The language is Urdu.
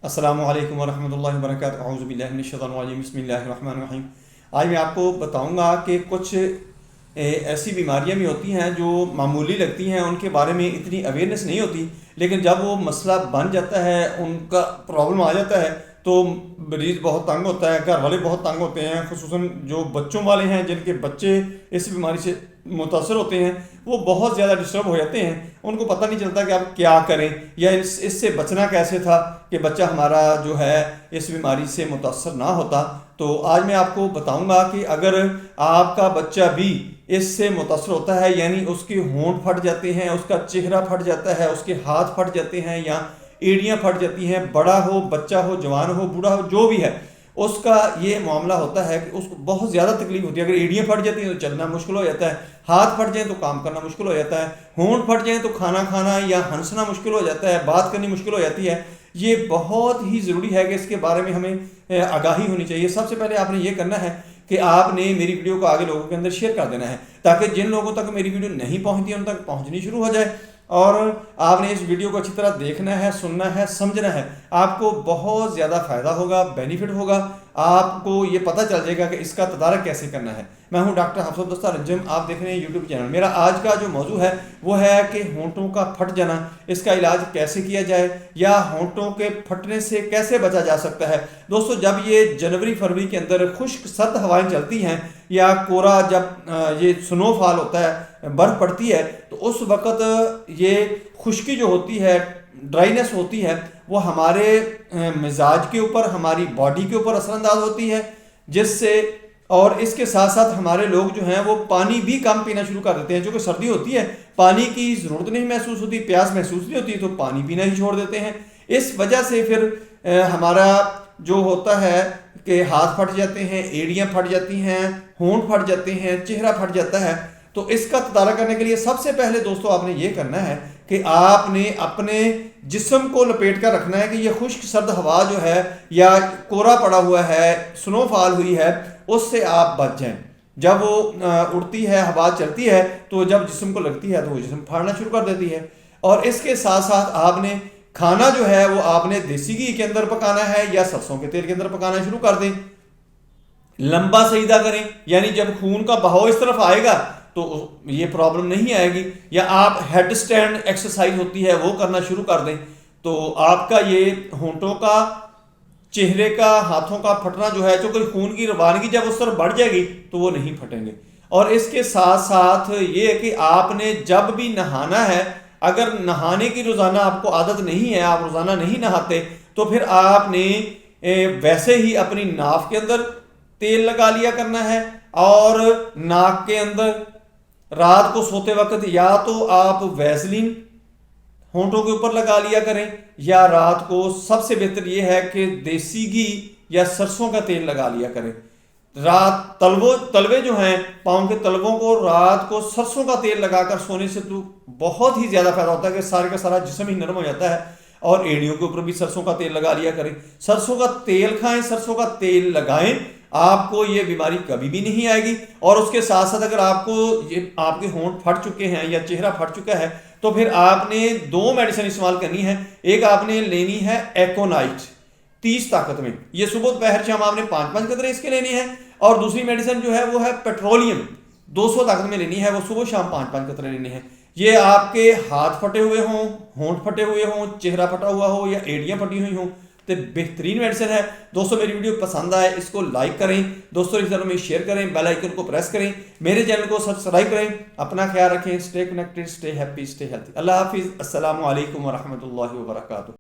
السلام علیکم ورحمۃ اللہ وبرکاتہ، اعوذ باللہ من الشیطان الرجیم، بسم اللہ الرحمن الرحیم۔ آج میں آپ کو بتاؤں گا کہ کچھ ایسی بیماریاں بھی ہوتی ہیں جو معمولی لگتی ہیں، ان کے بارے میں اتنی اویئرنیس نہیں ہوتی، لیکن جب وہ مسئلہ بن جاتا ہے، ان کا پرابلم آ جاتا ہے تو مریض بہت تنگ ہوتا ہے، گھر والے بہت تنگ ہوتے ہیں، خصوصاً جو بچوں والے ہیں جن کے بچے اس بیماری سے متاثر ہوتے ہیں، وہ بہت زیادہ ڈسٹرب ہو جاتے ہیں۔ ان کو پتہ نہیں چلتا کہ آپ کیا کریں یا اس سے بچنا کیسے تھا کہ بچہ ہمارا جو ہے اس بیماری سے متاثر نہ ہوتا۔ تو آج میں آپ کو بتاؤں گا کہ اگر آپ کا بچہ بھی اس سے متاثر ہوتا ہے، یعنی اس کے ہونٹ پھٹ جاتے ہیں، اس کا چہرہ پھٹ جاتا ہے، اس کے ہاتھ پھٹ جاتے ہیں یا ایڑیاں پھٹ جاتی ہیں، بڑا ہو، بچہ ہو، جوان ہو، بوڑھا ہو، جو بھی ہے، اس کا یہ معاملہ ہوتا ہے کہ اس کو بہت زیادہ تکلیف ہوتی ہے۔ اگر ایڑیاں پھٹ جاتی ہیں تو چلنا مشکل ہو جاتا ہے، ہاتھ پھٹ جائیں تو کام کرنا مشکل ہو جاتا ہے، ہونٹ پھٹ جائیں تو کھانا کھانا یا ہنسنا مشکل ہو جاتا ہے، بات کرنی مشکل ہو جاتی ہے۔ یہ بہت ہی ضروری ہے کہ اس کے بارے میں ہمیں آگاہی ہونی چاہیے۔ سب سے پہلے آپ نے یہ کرنا ہے کہ آپ نے میری ویڈیو کو آگے لوگوں کے اندر شیئر کر دینا ہے، تاکہ جن لوگوں تک میری ویڈیو نہیں پہنچتی ان تک پہنچنی شروع ہو جائے۔ اور آپ نے اس ویڈیو کو اچھی طرح دیکھنا ہے، سننا ہے، سمجھنا ہے، آپ کو بہت زیادہ فائدہ ہوگا، بینیفٹ ہوگا، آپ کو یہ پتہ چل جائے گا کہ اس کا تدارک کیسے کرنا ہے۔ میں ہوں ڈاکٹر حفص الدستہ رنجم، آپ دیکھ رہے ہیں یوٹیوب چینل۔ میرا آج کا جو موضوع ہے وہ ہے کہ ہونٹوں کا پھٹ جانا، اس کا علاج کیسے کیا جائے یا ہونٹوں کے پھٹنے سے کیسے بچا جا سکتا ہے۔ دوستو، جب یہ جنوری فروری کے اندر خشک سرد ہوائیں چلتی ہیں یا کورا، جب یہ سنو فال ہوتا ہے، برف پڑتی ہے، تو اس وقت یہ خشکی جو ہوتی ہے، ڈرائینس ہوتی ہے، وہ ہمارے مزاج کے اوپر، ہماری باڈی کے اوپر اثر انداز ہوتی ہے، جس سے اور اس کے ساتھ ساتھ ہمارے لوگ جو ہیں وہ پانی بھی کم پینا شروع کر دیتے ہیں۔ چونکہ سردی ہوتی ہے، پانی کی ضرورت نہیں محسوس ہوتی، پیاس محسوس نہیں ہوتی، تو پانی پینا ہی چھوڑ دیتے ہیں۔ اس وجہ سے پھر ہمارا جو ہوتا ہے کہ ہاتھ پھٹ جاتے ہیں، ایڑیاں پھٹ جاتی ہیں، ہونٹ پھٹ جاتے ہیں، چہرہ پھٹ جاتا ہے۔ تو اس کا تدارک کرنے کے لیے سب سے پہلے دوستو آپ نے یہ کرنا ہے کہ آپ نے اپنے جسم کو لپیٹ کر رکھنا ہے کہ یہ خشک سرد ہوا جو ہے یا کورا پڑا ہوا ہے، سنو فال ہوئی ہے، اس سے آپ بچ جائیں۔ جب وہ اڑتی ہے، ہوا چلتی ہے، تو جب جسم کو لگتی ہے تو وہ جسم پھاڑنا شروع کر دیتی ہے۔ اور اس کے ساتھ ساتھ آپ نے کھانا جو ہے وہ آپ نے دیسی گھی کے اندر پکانا ہے یا سرسوں کے تیل کے اندر پکانا شروع کر دیں۔ لمبا سجدہ کریں، یعنی جب خون کا بہاؤ اس طرف آئے گا تو یہ پرابلم نہیں آئے گی۔ یا آپ ہیڈ سٹینڈ ایکسرسائز ہوتی ہے وہ کرنا شروع کر دیں، تو آپ کا یہ ہونٹوں کا، چہرے کا، ہاتھوں کا پھٹنا جو ہے، چونکہ خون کی روانگی جب اس طرف بڑھ جائے گی تو وہ نہیں پھٹیں گے۔ اور اس کے ساتھ ساتھ یہ ہے کہ آپ نے جب بھی نہانا ہے، اگر نہانے کی روزانہ آپ کو عادت نہیں ہے، آپ روزانہ نہیں نہاتے، تو پھر آپ نے ویسے ہی اپنی ناف کے اندر تیل لگا لیا کرنا ہے، اور ناک کے اندر رات کو سوتے وقت یا تو آپ ویسلین ہونٹوں کے اوپر لگا لیا کریں، یا رات کو سب سے بہتر یہ ہے کہ دیسی گھی یا سرسوں کا تیل لگا لیا کریں۔ رات تلوے جو ہیں، پاؤں کے تلووں کو رات کو سرسوں کا تیل لگا کر سونے سے تو بہت ہی زیادہ فائدہ ہوتا ہے کہ سارے کا سارا جسم ہی نرم ہو جاتا ہے۔ اور ایڑیوں کے اوپر بھی سرسوں کا تیل لگا لیا کریں۔ سرسوں کا تیل کھائیں، سرسوں کا تیل لگائیں، آپ کو یہ بیماری کبھی بھی نہیں آئے گی۔ اور اس کے ساتھ ساتھ اگر آپ کو آپ کے ہونٹ پھٹ چکے ہیں یا چہرہ پھٹ چکا ہے تو پھر آپ نے 2 میڈیسن استعمال کرنی ہے۔ ایک آپ نے لینی ہے ایکونائٹ 30 طاقت میں، یہ صبح دوپہر شام آپ نے 5-5 قطرے اس کے لینے ہیں۔ اور دوسری میڈیسن جو ہے وہ ہے پیٹرولیم 200 طاقت میں لینی ہے، وہ صبح شام 5-5 قطرے لینے ہیں۔ یہ آپ کے ہاتھ پھٹے ہوئے ہوں، ہونٹ پھٹے ہوئے ہوں، چہرہ پھٹا ہوا ہو یا ایڑیاں پھٹی ہوئی ہوں، تو بہترین میڈیسن ہے۔ دوستو، میری ویڈیو پسند آئے اس کو لائک کریں، دوستوں کے ساتھ میں شیئر کریں، بیل آئیکن کو پریس کریں، میرے چینل کو سبسکرائب کریں۔ اپنا خیال رکھیں، stay connected, stay happy, stay healthy. اللہ حافظ، السلام علیکم ورحمۃ اللہ وبرکاتہ۔